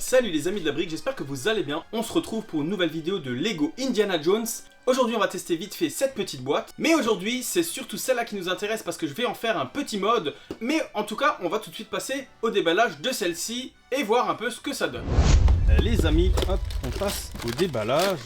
Salut les amis de la brique, j'espère que vous allez bien. On se retrouve pour une nouvelle vidéo de Lego Indiana Jones. Aujourd'hui on va tester vite fait cette petite boîte. Mais aujourd'hui c'est surtout celle-là qui nous intéresse parce que je vais en faire un petit mode. Mais en tout cas on va tout de suite passer au déballage de celle-ci et voir un peu ce que ça donne. Les amis, hop, on passe au déballage.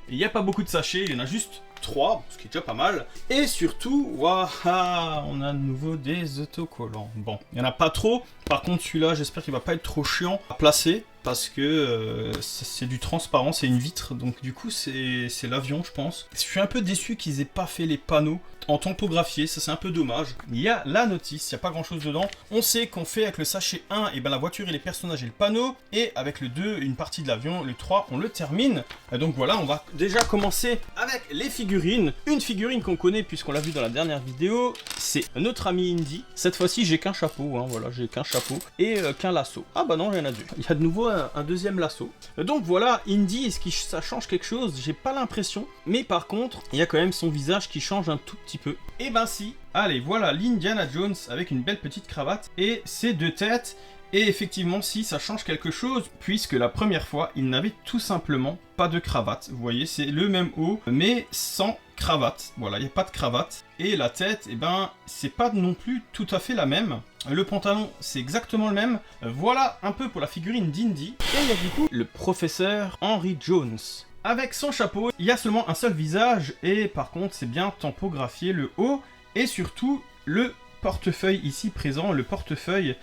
Il n'y a pas beaucoup de sachets, il y en a juste 3, ce qui est déjà pas mal. Et surtout, waouh, on a de nouveau des autocollants. Bon, il n'y en a pas trop. Par contre, celui-là, j'espère qu'il va pas être trop chiant à placer. Parce que c'est du transparent, c'est une vitre. Donc du coup, c'est l'avion, je pense. Je suis un peu déçu qu'ils aient pas fait les panneaux en tampographié. Ça, c'est un peu dommage. Il y a la notice, il n'y a pas grand-chose dedans. On sait qu'on fait avec le sachet 1, et ben la voiture et les personnages et le panneau. Et avec le 2, une partie de l'avion. Le 3, on le termine. Donc voilà, on va déjà commencer avec les figurines. Une figurine qu'on connaît puisqu'on l'a vu dans la dernière vidéo, c'est notre ami Indy. Cette fois-ci, j'ai qu'un chapeau, hein, voilà, j'ai qu'un chapeau et qu'un lasso. Ah bah non, il y en a deux. Il y a de nouveau un deuxième lasso. Donc voilà, Indy, est-ce que ça change quelque chose? J'ai pas l'impression. Mais par contre, il y a quand même son visage qui change un tout petit peu. Et ben si. Allez, voilà l'Indiana Jones avec une belle petite cravate et ses deux têtes. Et effectivement, si, ça change quelque chose, puisque la première fois, il n'avait tout simplement pas de cravate. Vous voyez, c'est le même haut, mais sans cravate. Voilà, il n'y a pas de cravate. Et la tête, eh ben, c'est pas non plus tout à fait la même. Le pantalon, c'est exactement le même. Voilà un peu pour la figurine d'Indy. Et il y a du coup le professeur Henry Jones. Avec son chapeau, il y a seulement un seul visage, et par contre, c'est bien tampographié le haut, et surtout le portefeuille ici présent, le portefeuille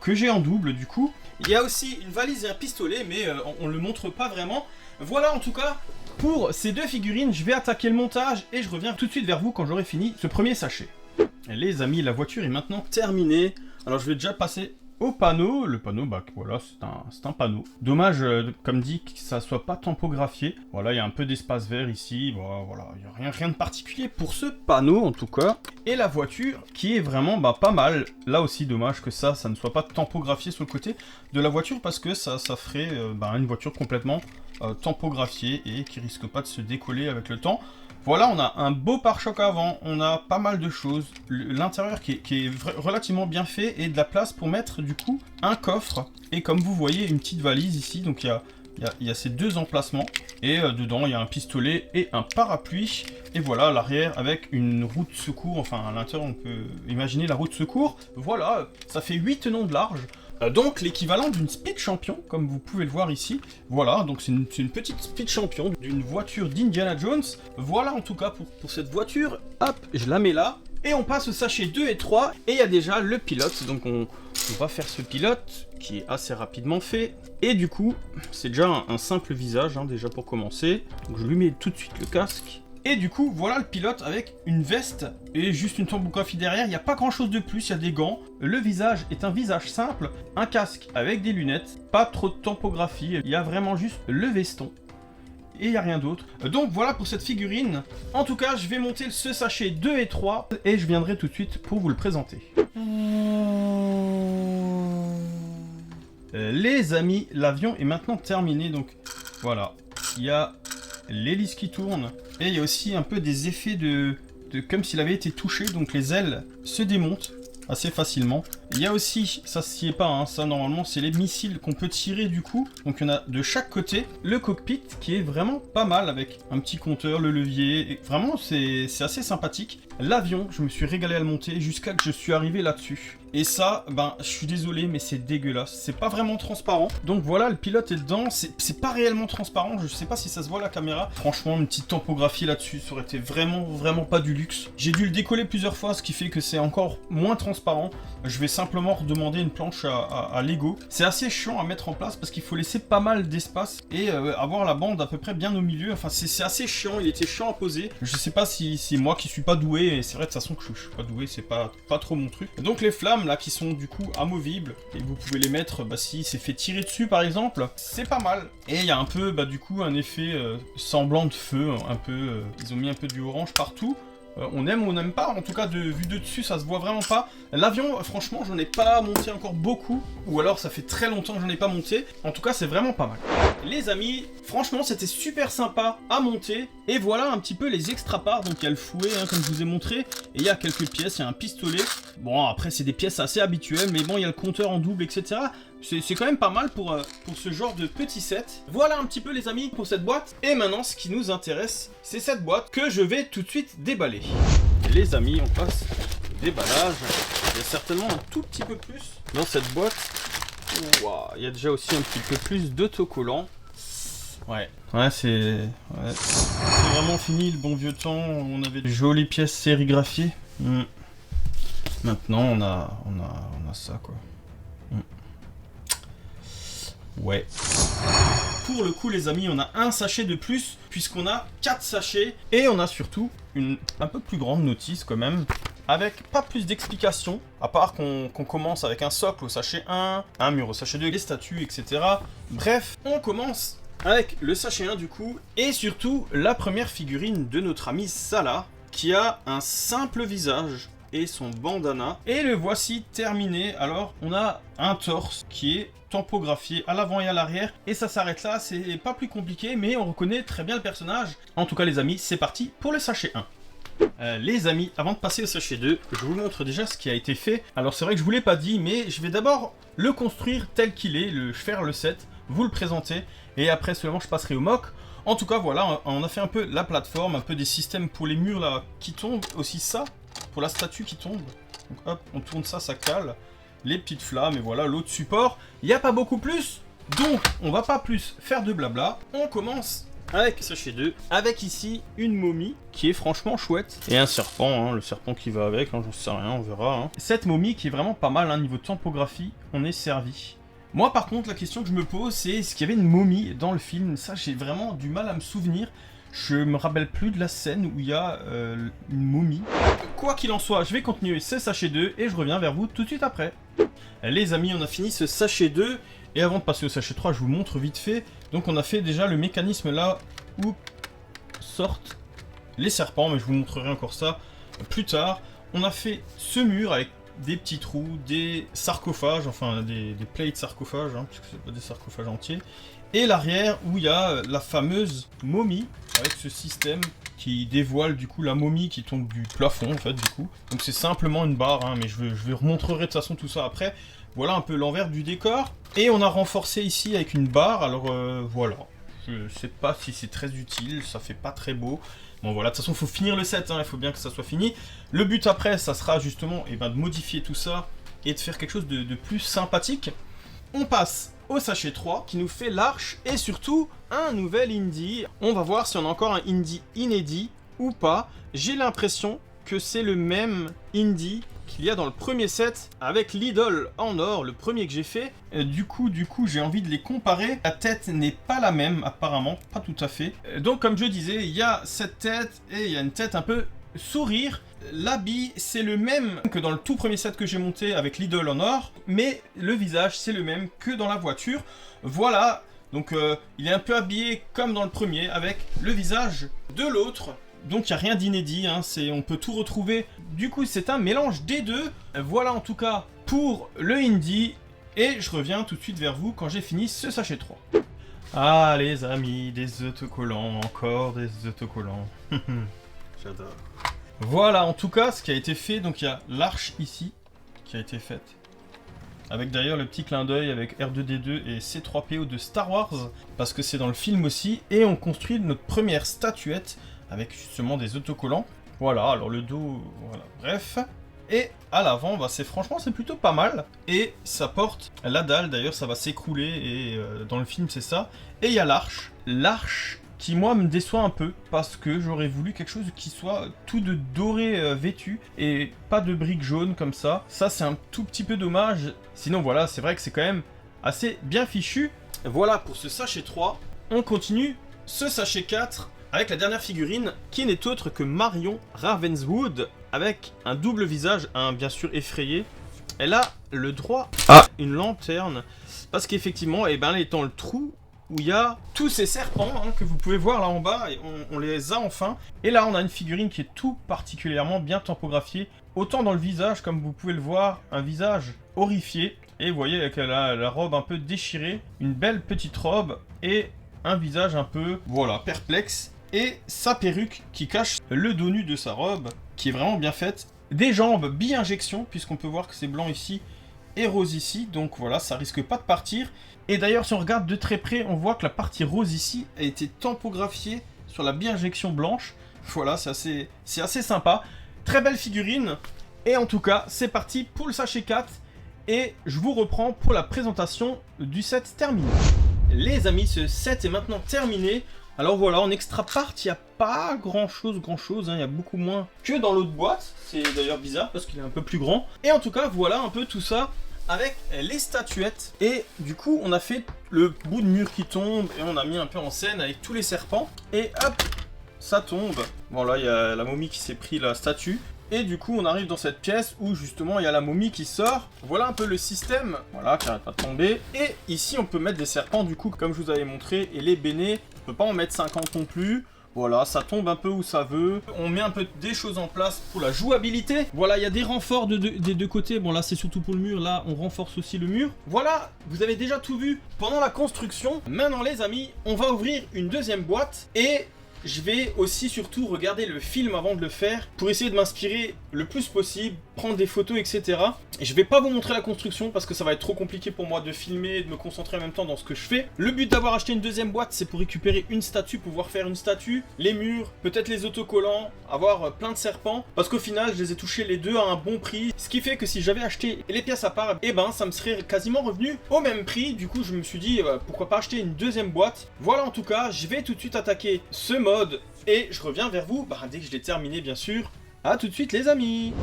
que j'ai en double du coup. Il y a aussi une valise et un pistolet, mais on ne le montre pas vraiment. Voilà en tout cas pour ces deux figurines. Je vais attaquer le montage et je reviens tout de suite vers vous quand j'aurai fini ce premier sachet. Les amis, la voiture est maintenant terminée. Alors je vais déjà passer au panneau. Le panneau, bah voilà, c'est un panneau. Dommage, comme dit, que ça soit pas tampographié. Voilà, il y a un peu d'espace vert ici. Bah, voilà, il n'y a rien de particulier pour ce panneau en tout cas. Et la voiture qui est vraiment pas mal. Là aussi, dommage que ça ne soit pas tampographié sur le côté de la voiture parce que ça ferait une voiture complètement tampographiée et qui risque pas de se décoller avec le temps. Voilà, on a un beau pare-choc avant, on a pas mal de choses, l'intérieur qui est relativement bien fait et de la place pour mettre du coup un coffre. Et comme vous voyez, une petite valise ici, donc il y a ces deux emplacements et dedans il y a un pistolet et un parapluie. Et voilà l'arrière avec une roue de secours, enfin à l'intérieur on peut imaginer la roue de secours. Voilà, ça fait 8 tenons de large. Donc l'équivalent d'une Speed Champion, comme vous pouvez le voir ici. Voilà, donc c'est une petite Speed Champion d'une voiture d'Indiana Jones. Voilà en tout cas pour cette voiture. Hop, je la mets là. Et on passe au sachet 2 et 3. Et il y a déjà le pilote. Donc on va faire ce pilote qui est assez rapidement fait. Et du coup, c'est déjà un simple visage, hein, déjà pour commencer. Donc je lui mets tout de suite le casque. Et du coup, voilà le pilote avec une veste et juste une tampographiie derrière. Il n'y a pas grand chose de plus, il y a des gants. Le visage est un visage simple, un casque avec des lunettes, pas trop de tampographiie. Il y a vraiment juste le veston. Et il n'y a rien d'autre. Donc voilà pour cette figurine. En tout cas, je vais monter ce sachet 2 et 3 et je viendrai tout de suite pour vous le présenter. Les amis, l'avion est maintenant terminé. Donc voilà, il y a l'hélice qui tourne. Et il y a aussi un peu des effets de comme s'il avait été touché, donc les ailes se démontent assez facilement. Il y a aussi, ça s'y est pas, hein, ça normalement c'est les missiles qu'on peut tirer du coup. Donc il y en a de chaque côté. Le cockpit qui est vraiment pas mal avec un petit compteur, le levier. Et vraiment c'est assez sympathique. L'avion, je me suis régalé à le monter jusqu'à que je suis arrivé là-dessus. Et ça, je suis désolé, mais c'est dégueulasse. C'est pas vraiment transparent. Donc voilà, le pilote est dedans. C'est pas réellement transparent. Je sais pas si ça se voit à la caméra. Franchement, une petite tampographiée là-dessus, ça aurait été vraiment pas du luxe. J'ai dû le décoller plusieurs fois, ce qui fait que c'est encore moins transparent. Je vais simplement redemander une planche à Lego. C'est assez chiant à mettre en place parce qu'il faut laisser pas mal d'espace et avoir la bande à peu près bien au milieu. Enfin, c'est assez chiant. Il était chiant à poser. Je sais pas si c'est moi qui suis pas doué. Et c'est vrai de toute façon que je suis pas doué. C'est pas trop mon truc. Et donc les flammes là qui sont du coup amovibles et vous pouvez les mettre si c'est fait tirer dessus par exemple, c'est pas mal. Et il y a un peu du coup un effet semblant de feu, un peu ils ont mis un peu du orange partout. On aime ou on n'aime pas, en tout cas vu de dessus ça se voit vraiment pas. L'avion franchement j'en ai pas monté encore beaucoup, ou alors ça fait très longtemps que j'en ai pas monté. En tout cas c'est vraiment pas mal. Les amis, franchement c'était super sympa à monter. Et voilà un petit peu les extra parts. Donc il y a le fouet comme je vous ai montré, et il y a quelques pièces, il y a un pistolet. Bon après c'est des pièces assez habituelles, mais bon il y a le compteur en double etc. C'est quand même pas mal pour ce genre de petit set. Voilà un petit peu les amis pour cette boîte. Et maintenant ce qui nous intéresse, c'est cette boîte que je vais tout de suite déballer. Les amis, on passe au déballage. Il y a certainement un tout petit peu plus dans cette boîte. Wow, il y a déjà aussi un petit peu plus d'autocollants. Ouais, c'est vraiment fini le bon vieux temps. On avait de jolies pièces sérigraphiées. Maintenant on a ça quoi. Ouais. Pour le coup les amis, on a un sachet de plus puisqu'on a 4 sachets et on a surtout une un peu plus grande notice quand même avec pas plus d'explications à part qu'on commence avec un socle au sachet 1, un mur au sachet 2, les statues, etc. Bref, on commence avec le sachet 1 du coup et surtout la première figurine de notre ami Salah qui a un simple visage et son bandana. Et le voici terminé. Alors, on a un torse qui est tampographié à l'avant et à l'arrière. Et ça s'arrête là, c'est pas plus compliqué, mais on reconnaît très bien le personnage. En tout cas, les amis, c'est parti pour le sachet 1. Les amis, avant de passer au sachet 2, je vous montre déjà ce qui a été fait. Alors, c'est vrai que je vous l'ai pas dit, mais je vais d'abord le construire tel qu'il est, faire le set, vous le présenter, et après seulement je passerai au mock. En tout cas, voilà, on a fait un peu la plateforme, un peu des systèmes pour les murs là qui tombent, aussi ça. Pour la statue qui tombe, donc hop, on tourne ça, ça cale, les petites flammes, et voilà, l'autre support, il n'y a pas beaucoup plus, donc on va pas plus faire de blabla, on commence avec sachet 2, avec ici une momie, qui est franchement chouette, et un serpent, le serpent qui va avec, j'en sais rien, on verra. Cette momie qui est vraiment pas mal, niveau de topographie, on est servi. Moi par contre, la question que je me pose, c'est est-ce qu'il y avait une momie dans le film? Ça, j'ai vraiment du mal à me souvenir. Je me rappelle plus de la scène où il y a une momie. Quoi qu'il en soit, je vais continuer ce sachet 2 et je reviens vers vous tout de suite après. Les amis, on a fini ce sachet 2 et avant de passer au sachet 3, je vous montre vite fait. Donc on a fait déjà le mécanisme là où sortent les serpents, mais je vous montrerai encore ça plus tard. On a fait ce mur avec des petits trous, des sarcophages, enfin des plates sarcophages, puisque c'est pas des sarcophages entiers. Et l'arrière où il y a la fameuse momie avec ce système qui dévoile du coup la momie qui tombe du plafond en fait du coup. Donc c'est simplement une barre, mais je vais remontrer de toute façon tout ça après. Voilà un peu l'envers du décor. Et on a renforcé ici avec une barre, alors voilà. Je sais pas si c'est très utile, ça fait pas très beau. Bon voilà, de toute façon il faut finir le set, il faut bien que ça soit fini. Le but après, ça sera justement de modifier tout ça et de faire quelque chose de plus sympathique. On passe au sachet 3 qui nous fait l'arche et surtout un nouvel indie. On va voir si on a encore un indie inédit ou pas. J'ai l'impression que c'est le même indie qu'il y a dans le premier set avec l'idole en or, le premier que j'ai fait. Du coup, j'ai envie de les comparer. La tête n'est pas la même apparemment, pas tout à fait. Donc comme je disais, il y a cette tête et il y a une tête un peu sourire. L'habit c'est le même que dans le tout premier set que j'ai monté avec l'idole en or, mais le visage c'est le même que dans la voiture. Voilà, donc il est un peu habillé comme dans le premier avec le visage de l'autre. Donc il n'y a rien d'inédit, on peut tout retrouver. Du coup c'est un mélange des deux. Voilà en tout cas pour le indie. Et je reviens tout de suite vers vous quand j'ai fini ce sachet 3. Ah les amis, des autocollants, encore des autocollants. J'adore. Voilà en tout cas ce qui a été fait. Donc il y a l'arche ici qui a été faite. Avec d'ailleurs le petit clin d'œil avec R2D2 et C3PO de Star Wars. Parce que c'est dans le film aussi. Et on construit notre première statuette avec justement des autocollants. Voilà, alors le dos, voilà, bref. Et à l'avant, franchement c'est plutôt pas mal. Et ça porte la dalle, d'ailleurs ça va s'écrouler, et dans le film c'est ça. Et il y a l'arche. L'arche qui moi me déçoit un peu, parce que j'aurais voulu quelque chose qui soit tout de doré vêtu, et pas de briques jaunes comme ça. Ça c'est un tout petit peu dommage. Sinon voilà, c'est vrai que c'est quand même assez bien fichu. Voilà pour ce sachet 3. On continue ce sachet 4. Avec la dernière figurine, qui n'est autre que Marion Ravenswood, avec un double visage, bien sûr effrayé. Elle a le droit à une lanterne, parce qu'effectivement, elle est dans le trou où il y a tous ces serpents que vous pouvez voir là en bas, et on les a enfin. Et là, on a une figurine qui est tout particulièrement bien tampographiée, autant dans le visage, comme vous pouvez le voir, un visage horrifié. Et vous voyez qu'elle a la robe un peu déchirée, une belle petite robe, et un visage un peu, voilà, perplexe. Et sa perruque qui cache le dos nu de sa robe, qui est vraiment bien faite. Des jambes bi-injection, puisqu'on peut voir que c'est blanc ici et rose ici, donc voilà, ça risque pas de partir. Et d'ailleurs, si on regarde de très près, on voit que la partie rose ici a été tampographiée sur la bi-injection blanche. Voilà, c'est assez sympa. Très belle figurine. Et en tout cas, c'est parti pour le sachet 4. Et je vous reprends pour la présentation du set terminé. Les amis, ce set est maintenant terminé. Alors voilà, en extra part, il n'y a pas grand chose, hein. Il y a beaucoup moins que dans l'autre boîte. C'est d'ailleurs bizarre parce qu'il est un peu plus grand. Et en tout cas, voilà un peu tout ça avec les statuettes. Et du coup, on a fait le bout de mur qui tombe et on a mis un peu en scène avec tous les serpents. Et hop, ça tombe. Voilà, il y a la momie qui s'est pris la statue. Et du coup, on arrive dans cette pièce où justement il y a la momie qui sort. Voilà un peu le système, voilà, qui n'arrête pas de tomber. Et ici, on peut mettre des serpents, du coup, comme je vous avais montré. Et les bénets, on peut pas en mettre 50 non plus. Voilà, ça tombe un peu où ça veut. On met un peu des choses en place pour la jouabilité. Voilà, il y a des renforts des deux côtés. Bon, là, c'est surtout pour le mur. Là, on renforce aussi le mur. Voilà, vous avez déjà tout vu pendant la construction. Maintenant, les amis, on va ouvrir une deuxième boîte. Et je vais aussi surtout regarder le film avant de le faire pour essayer de m'inspirer le plus possible, prendre des photos, etc. Et je vais pas vous montrer la construction parce que ça va être trop compliqué pour moi de filmer et de me concentrer en même temps dans ce que je fais. Le but d'avoir acheté une deuxième boîte, c'est pour récupérer une statue, pouvoir faire une statue, les murs, peut-être les autocollants, avoir plein de serpents. Parce qu'au final, je les ai touchés les deux à un bon prix. Ce qui fait que si j'avais acheté les pièces à part, eh ben ça me serait quasiment revenu au même prix. Du coup, je me suis dit, pourquoi pas acheter une deuxième boîte. Voilà, en tout cas, je vais tout de suite attaquer ce mode et je reviens vers vous dès que je l'ai terminé, bien sûr. A tout de suite, les amis.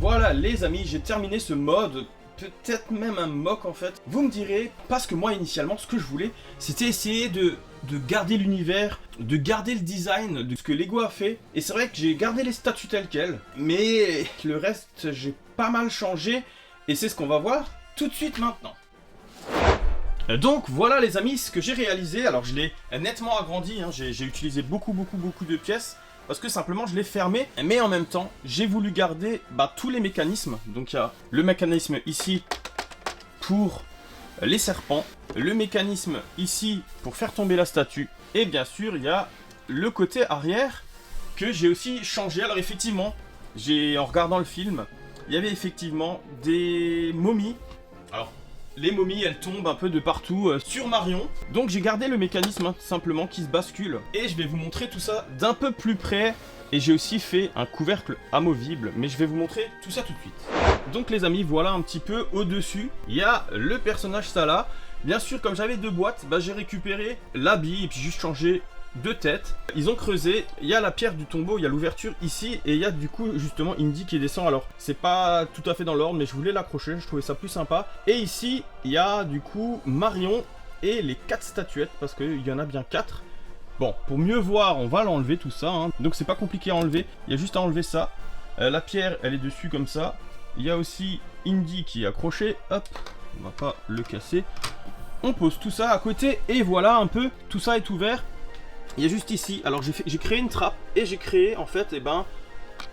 Voilà, les amis, j'ai terminé ce mode, peut-être même un mock en fait. Vous me direz, parce que moi initialement, ce que je voulais, c'était essayer de garder l'univers, de garder le design de ce que Lego a fait. Et c'est vrai que j'ai gardé les statues telles quelles, mais le reste, j'ai pas mal changé. Et c'est ce qu'on va voir tout de suite maintenant. Donc voilà les amis, ce que j'ai réalisé. Alors je l'ai nettement agrandi, hein. J'ai utilisé beaucoup de pièces. Parce que simplement je l'ai fermé, mais en même temps j'ai voulu garder tous les mécanismes. Donc il y a le mécanisme ici pour les serpents, le mécanisme ici pour faire tomber la statue, et bien sûr il y a le côté arrière que j'ai aussi changé. Alors effectivement, en regardant le film, il y avait effectivement des momies. Alors les momies, elles tombent un peu de partout sur Marion. Donc j'ai gardé le mécanisme simplement qui se bascule. Et je vais vous montrer tout ça d'un peu plus près. Et j'ai aussi fait un couvercle amovible. Mais je vais vous montrer tout ça tout de suite. Donc les amis, voilà un petit peu au-dessus. Il y a le personnage Salah. Bien sûr, comme j'avais deux boîtes, j'ai récupéré l'habit et puis juste changé deux têtes. Ils ont creusé, il y a la pierre du tombeau, il y a l'ouverture ici et il y a du coup justement Indy qui descend. Alors c'est pas tout à fait dans l'ordre mais je voulais l'accrocher, je trouvais ça plus sympa. Et ici il y a du coup Marion et les 4 statuettes parce qu'il y en a bien 4. Bon, pour mieux voir on va l'enlever tout ça, hein. Donc c'est pas compliqué à enlever, il y a juste à enlever ça. La pierre elle est dessus comme ça. Il y a aussi Indy qui est accroché, hop, on va pas le casser. On pose tout ça à côté et voilà un peu, tout ça est ouvert. Il y a juste ici, alors j'ai créé une trappe et j'ai créé en fait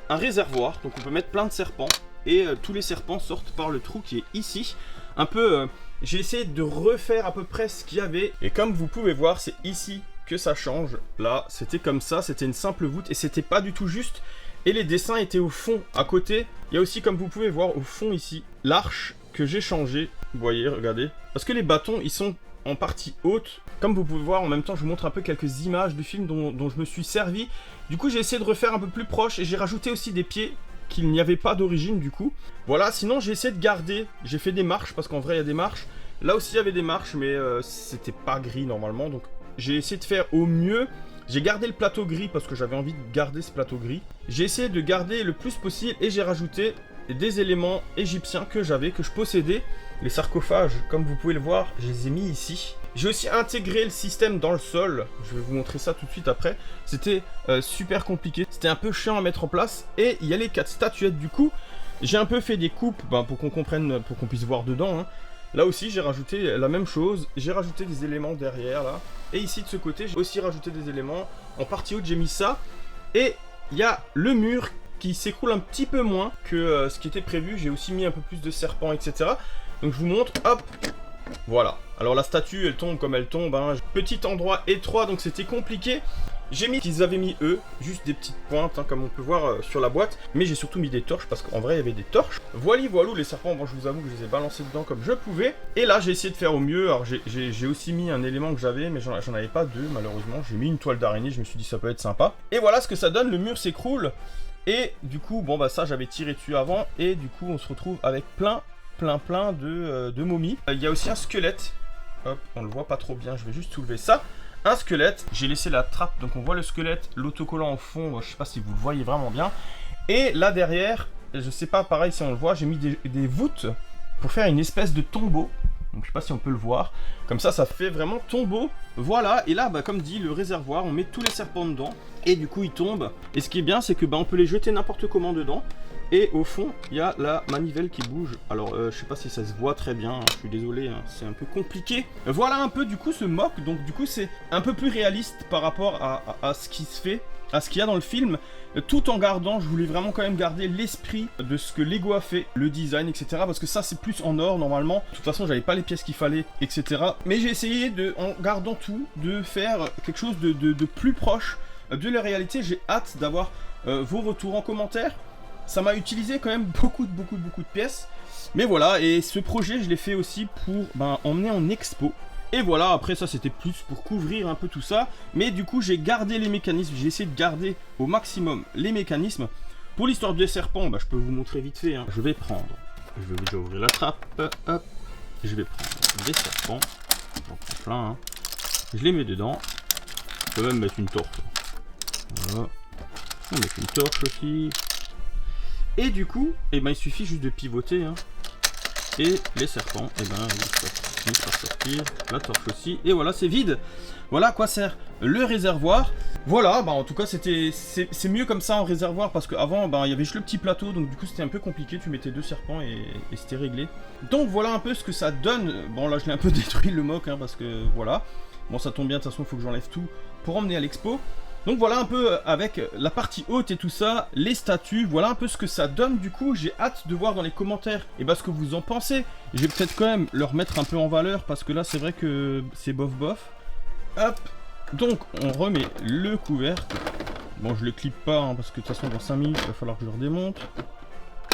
un réservoir. Donc on peut mettre plein de serpents et tous les serpents sortent par le trou qui est ici. Un peu, j'ai essayé de refaire à peu près ce qu'il y avait. Et comme vous pouvez voir, c'est ici que ça change. Là, c'était comme ça, c'était une simple voûte et c'était pas du tout juste. Et les dessins étaient au fond, à côté. Il y a aussi, comme vous pouvez voir, au fond ici, l'arche que j'ai changée. Vous voyez, regardez. Parce que les bâtons, ils sont en partie haute. Comme vous pouvez voir, en même temps, je vous montre un peu quelques images du film dont je me suis servi. Du coup, j'ai essayé de refaire un peu plus proche et j'ai rajouté aussi des pieds qu'il n'y avait pas d'origine du coup. Voilà, sinon j'ai essayé de garder. J'ai fait des marches parce qu'en vrai, il y a des marches. Là aussi, il y avait des marches, mais c'était pas gris normalement. Donc, j'ai essayé de faire au mieux. J'ai gardé le plateau gris parce que j'avais envie de garder ce plateau gris. J'ai essayé de garder le plus possible et j'ai rajouté des éléments égyptiens que je possédais. Les sarcophages, comme vous pouvez le voir, je les ai mis ici. J'ai aussi intégré le système dans le sol. Je vais vous montrer ça tout de suite après. C'était super compliqué. C'était un peu chiant à mettre en place. Et il y a les 4 statuettes du coup. J'ai un peu fait des coupes pour qu'on comprenne, pour qu'on puisse voir dedans, hein. Là aussi, j'ai rajouté la même chose. J'ai rajouté des éléments derrière, là. Et ici, de ce côté, j'ai aussi rajouté des éléments. En partie haute, j'ai mis ça. Et il y a le mur qui s'écroule un petit peu moins que ce qui était prévu. J'ai aussi mis un peu plus de serpents, etc. Donc, je vous montre. Hop. Voilà. Alors, la statue, elle tombe comme elle tombe, hein. Petit endroit étroit, donc c'était compliqué. J'ai mis qu'ils avaient mis eux, juste des petites pointes, hein, comme on peut voir sur la boîte. Mais j'ai surtout mis des torches, parce qu'en vrai, il y avait des torches. Voilà, les serpents, bon, je vous avoue que je les ai balancés dedans comme je pouvais. Et là, j'ai essayé de faire au mieux. Alors, j'ai aussi mis un élément que j'avais, mais j'en avais pas deux, malheureusement. J'ai mis une toile d'araignée, je me suis dit ça peut être sympa. Et voilà ce que ça donne, le mur s'écroule. Et du coup, bon, bah ça, j'avais tiré dessus avant. Et du coup, on se retrouve avec plein de momies. Il y a aussi un squelette. Hop, on le voit pas trop bien, je vais juste soulever ça. Un squelette, j'ai laissé la trappe, donc on voit le squelette, l'autocollant au fond, je sais pas si vous le voyez vraiment bien. Et là derrière, je sais pas pareil si on le voit, j'ai mis des voûtes pour faire une espèce de tombeau. Donc je sais pas si on peut le voir. Comme ça fait vraiment tombeau. Voilà, et là, bah, comme dit, le réservoir, on met tous les serpents dedans. Et du coup, ils tombent. Et ce qui est bien, c'est que bah, on peut les jeter n'importe comment dedans. Et au fond, il y a la manivelle qui bouge. Alors, je sais pas si ça se voit très bien, hein, je suis désolé, hein, c'est un peu compliqué. Voilà un peu, du coup, ce mock. Donc, du coup, c'est un peu plus réaliste par rapport à ce qui se fait, à ce qu'il y a dans le film. Tout en gardant, je voulais vraiment quand même garder l'esprit de ce que Lego a fait, le design, etc. Parce que ça, c'est plus en or, normalement. De toute façon, j'avais pas les pièces qu'il fallait, etc. Mais j'ai essayé, en gardant tout, de faire quelque chose de plus proche de la réalité. J'ai hâte d'avoir vos retours en commentaire. Ça m'a utilisé quand même beaucoup de pièces. Mais voilà, et ce projet, je l'ai fait aussi pour emmener en expo. Et voilà, après ça, c'était plus pour couvrir un peu tout ça. Mais du coup, j'ai gardé les mécanismes. J'ai essayé de garder au maximum les mécanismes. Pour l'histoire des serpents, je peux vous montrer vite fait. Hein. Je vais déjà ouvrir la trappe. Hop. Je vais prendre des serpents. J'en prends plein. Hein. Je les mets dedans. Je peux même mettre une torche. Voilà. On va mettre une torche aussi. Et du coup, il suffit juste de pivoter. Hein. Et les serpents, ils finissent par sortir. La torche aussi. Et voilà, c'est vide. Voilà à quoi sert le réservoir. Voilà, en tout cas, c'est mieux comme ça en réservoir. Parce qu'avant, il y avait juste le petit plateau. Donc du coup, c'était un peu compliqué. Tu mettais deux serpents et c'était réglé. Donc voilà un peu ce que ça donne. Bon, là, je l'ai un peu détruit le mock. Hein, parce que voilà. Bon, ça tombe bien. De toute façon, il faut que j'enlève tout pour emmener à l'expo. Donc voilà un peu avec la partie haute et tout ça, les statues, voilà un peu ce que ça donne. Du coup, j'ai hâte de voir dans les commentaires ce que vous en pensez. Je vais peut-être quand même le remettre un peu en valeur parce que là, c'est vrai que c'est bof. Hop, donc on remet le couvercle. Bon, je le clip pas hein, parce que de toute façon, dans 5 minutes, il va falloir que je le redémonte.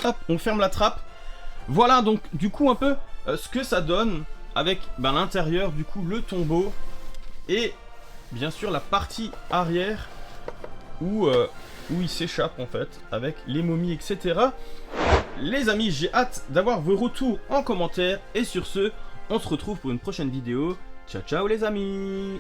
Hop, on ferme la trappe. Voilà donc du coup un peu ce que ça donne avec l'intérieur, du coup le tombeau et... bien sûr la partie arrière où il s'échappe en fait avec les momies etc. Les amis, j'ai hâte d'avoir vos retours en commentaire et sur ce on se retrouve pour une prochaine vidéo. Ciao ciao les amis.